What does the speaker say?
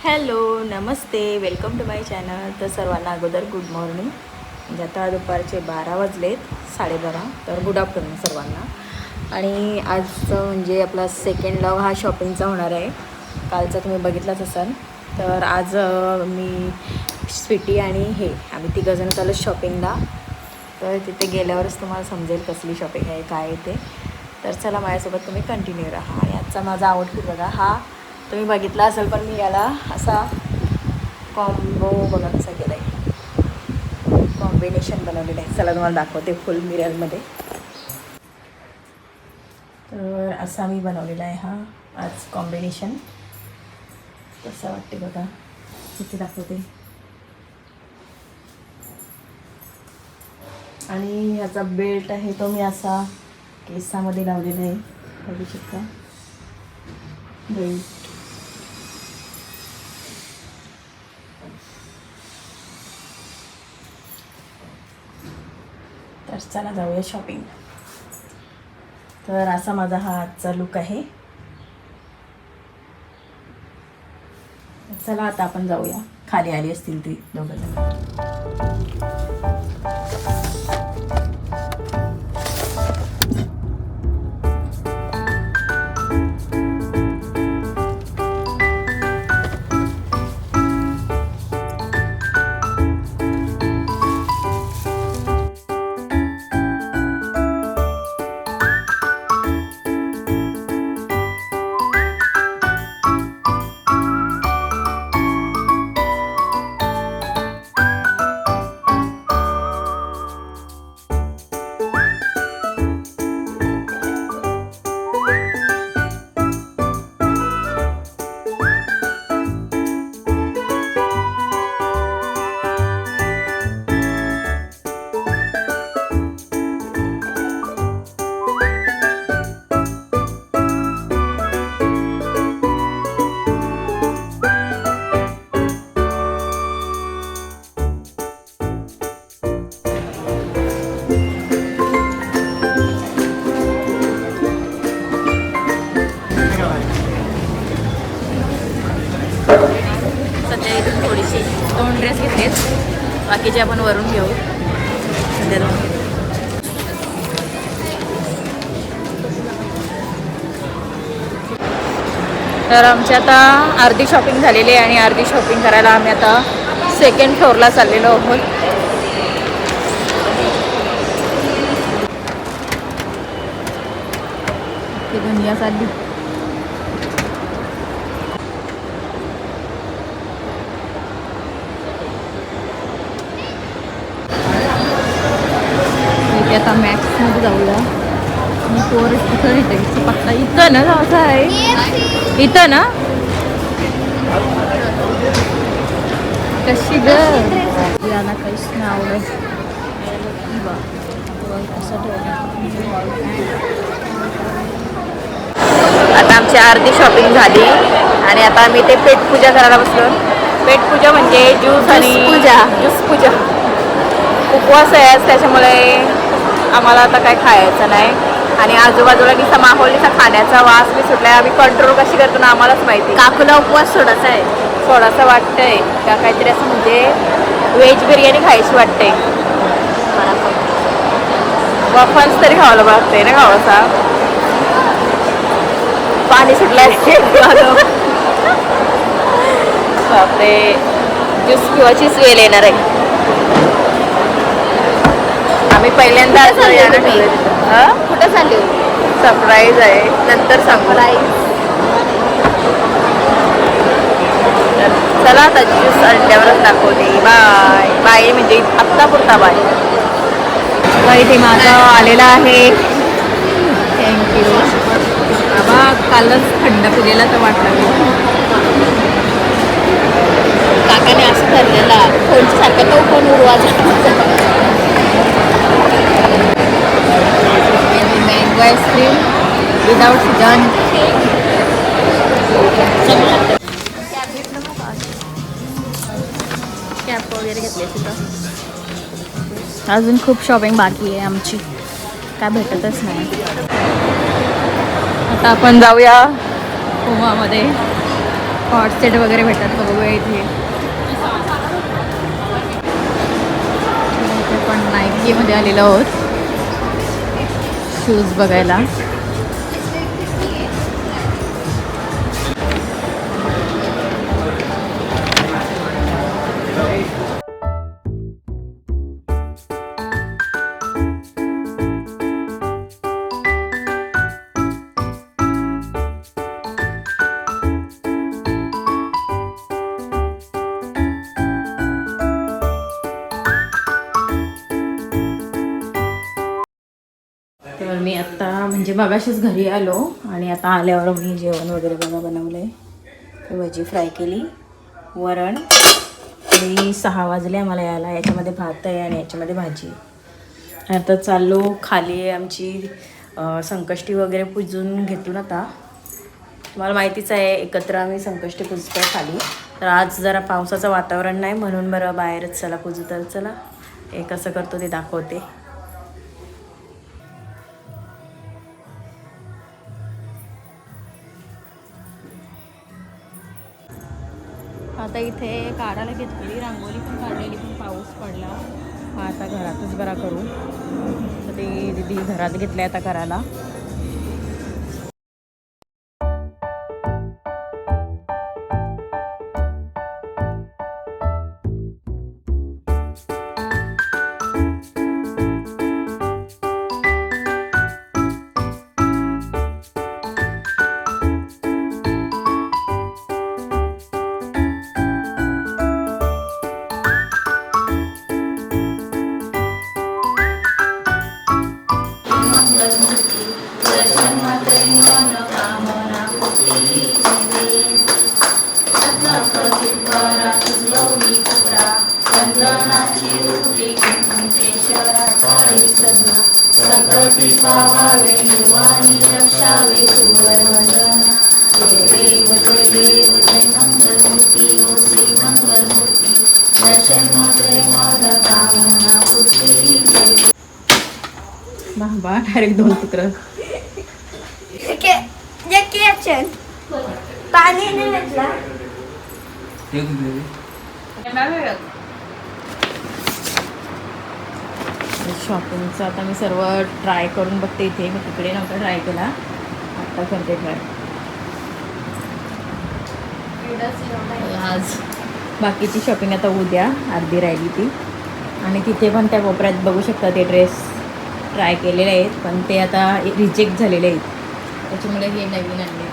Hello नमस्ते, welcome to my channel. तर सर्वांना अगोदर गुड मॉर्निंग. म्हणजे आता दुपारचे 12 वाजलेत, 12:30. तर गुड आफ्टरनून सर्वांना. आणि आजचं म्हणजे आपला सेकंड व्लॉग हा शॉपिंगचा होणार आहे. कालचा तुम्ही बघितलाच असाल. तर आज मी स्वीटी आणि आम्ही तिघंजण चालू शॉपिंगला. तर तिथे गेल्यावरच तुम्हाला समजेल कसली शॉपिंग आहे, काय आहे ते. तर चला माझ्यासोबत तुम्ही कंटिन्यू राहा. आणि आजचा माझा आउटफिट बघा, हा तुम्ही बघितला असेल, पण मी याला असा कॉम्बो बघा कसा केला आहे, कॉम्बिनेशन बनवलेलं आहे. चला तुम्हाला दाखवते फुल मिररमध्ये. तर असा मी बनवलेला आहे हा आज कॉम्बिनेशन. कसं वाटते बघा, इथे दाखवते. आणि ह्याचा बेल्ट आहे तो मी असा केसामध्ये लावलेला आहे, बघू शकता बेल्ट. तर चला जाऊया शॉपिंग. तर असा माझा हा आजचा लुक आहे. चला आता आपण जाऊया. खाली आली असतील ती दोघं. सध्या इथून थोडीशी 2 ड्रेस घेतलेत, बाकीचे आपण वरून घेऊ. सध्या तर आमची आता अर्धी शॉपिंग झालेली आहे आणि अर्धी शॉपिंग करायला आम्ही आता सेकंड फ्लोअरला चाललेलो आहोत. ती दुनिया चालली. आता मॅक्समध्ये जाऊया. मी पोरच तिथं येते पत्ता इथं ना जायचं आहे. इथं ना कशी ग याला काहीच नाही आवडत. आता आमची अर्धी शॉपिंग झाली आणि आता आम्ही ते पेटपूजा करायला बसलो. पेटपूजा म्हणजे ज्यूस आणि ज्यूस पूजा. उपवास आहे आज, त्याच्यामुळे आम्हाला आता काय खायचं नाही. आणि आजूबाजूला निसा माहोल निसा खाण्याचा वास मी सुटलाय. आम्ही कंट्रोल कशी करतो ना आम्हालाच माहिती. काकूला उपवास सोडायचा आहे, थोडासा वाटतंय का काहीतरी असं म्हणजे व्हेज बिर्याणी खायची वाटते. वफल्स तरी खावायला लागते ना खावासा. पाणी सुटलंय बापरे. ज्यूस पिवायचीच वेळ येणार आहे. आम्ही पहिल्यांदा कुठं चालली? सरप्राईज आहे, नंतर सांगू. चला आता ज्यूस आणल्यावरच दाखवते. बाय बाय म्हणजे आत्ता पुरता बाय. इथे माझा आलेला आहे. थँक्यू बाबा. कालच थंड पिलेला तर वाटलं. काकाने असं ठरलेला फोनच्या सारखं तो फोन उडवायचा. Mango ice cream without season. Cap वगैरे घेतले तिथं. अजून खूप शॉपिंग बाकी आहे आमची, काय भेटतच नाही. आता आपण जाऊया पुमामध्ये. कॉट सेट वगैरे भेटतात का बघूया इथे. इथे पण नाईकीमध्ये आलेलो आहोत शूज बघायला. तर मी आत्ता म्हणजे मगाशीच घरी आलो आणि आता आल्यावर मी जेवण वगैरे बघा बनवलं आहे. भजी फ्राय केली, वरण आणि 6 वाजले आम्हाला यायला. याच्यामध्ये भात आहे आणि याच्यामध्ये भाजी. आता चाललो खाली आहे आमची संकष्टी वगैरे पूजून घेतून. आता तुम्हाला माहितीच आहे एकत्र आम्ही संकष्टी पूजतो खाली. तर आज जरा पावसाचं वातावरण नाही म्हणून बरं बाहेरच चला पूजू. तर चला हे कसं करतो ते दाखवते. आता इथे काढायला घेतलेली रांगोळी पण काढलेली पण पाऊस पडला. आता घरातच बरा करू. तर ते दीदी घरात घेतले आता करायला. संकटी पावावे निर्वाणी रक्षावे सुवर्णवदना. देव जय देव जय मंगलमूर्ती ओ श्री मंगलमूर्ती. दर्शन मात्रे माझा कामना पूर्ती जय. बाबा डायरेक्ट 2 तुकडं. पाणी नाही भेटला. शॉपिंगचं आता मी सर्व ट्राय करून बघते इथे. मी तिकडे नव्हता ट्राय केला, आत्ता करते ट्राय. आज बाकीची शॉपिंग आता उद्या अर्धी राहिली ती. आणि तिथे पण त्या कोपऱ्यात बघू शकता ते ड्रेस ट्राय केलेले आहेत पण ते आता रिजेक्ट झालेले आहेत. त्याच्यामुळे हे नवीन आणले.